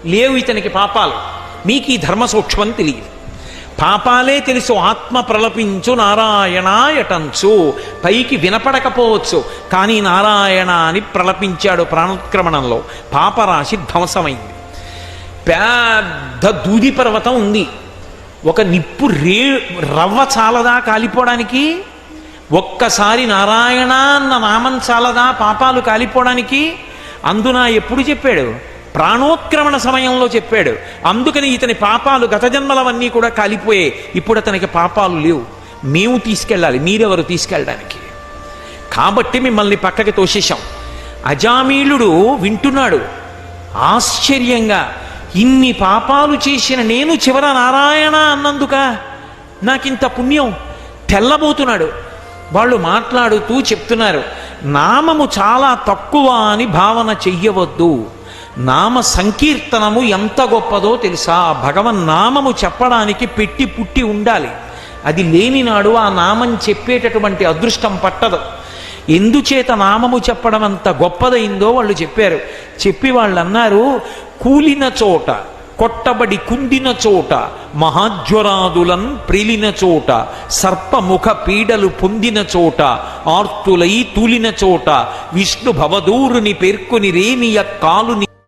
లేవు ఇతనికి పాపాలు. మీకు ఈ ధర్మ సూక్ష్మం తెలియదు. పాపాలే తెలుసు. ఆత్మ ప్రలపించు నారాయణాయటంచు. పైకి వినపడకపోవచ్చు, కానీ నారాయణ అని ప్రలపించాడు ప్రాణోత్క్రమణంలో. పాపరాశి ధ్వంసమైంది. పెద్ద దూది పర్వతం ఉంది. ఒక నిప్పు రవ్వ చాలదా కాలిపోవడానికి? ఒక్కసారి నారాయణ అన్న నామం చాలదా పాపాలు కాలిపోవడానికి? అందున ఎప్పుడు చెప్పాడు? ప్రాణోత్క్రమణ సమయంలో చెప్పాడు. అందుకని ఇతని పాపాలు గత జన్మలవన్నీ కూడా కాలిపోయాయి. ఇప్పుడు అతనికి పాపాలు లేవు. మేము తీసుకెళ్ళాలి, మీరెవరు తీసుకెళ్ళడానికి? కాబట్టి మిమ్మల్ని పక్కకి తోసేశాం. అజామీళుడు వింటున్నాడు ఆశ్చర్యంగా. ఇన్ని పాపాలు చేసిన నేను చివర నారాయణ అన్నందుక నాకింత పుణ్యం. తెల్లబోతున్నాడు. వాళ్ళు మాట్లాడుతూ చెప్తున్నారు, నామము చాలా తక్కువ అని భావన చెయ్యవద్దు. నామ సంకీర్తనము ఎంత గొప్పదో తెలుసా? భగవన్నామము చెప్పడానికి పెట్టి పుట్టి ఉండాలి. అది లేనినాడు ఆ నామం చెప్పేటటువంటి అదృష్టం పట్టదు. ఎందుచేత నామము చెప్పడం అంత గొప్పదైందో వాళ్ళు చెప్పారు. చెప్పి వాళ్ళు అన్నారు, కూలిన చోట, కొట్టబడి కుండిన చోట, మహాజ్వరాదులన్ ప్రిలిన చోట, సర్పముఖ పీడలు పొందిన చోట, ఆర్తులై తూలిన చోట, విష్ణు భవదూరుని పేర్కొని రేనియ కాలుని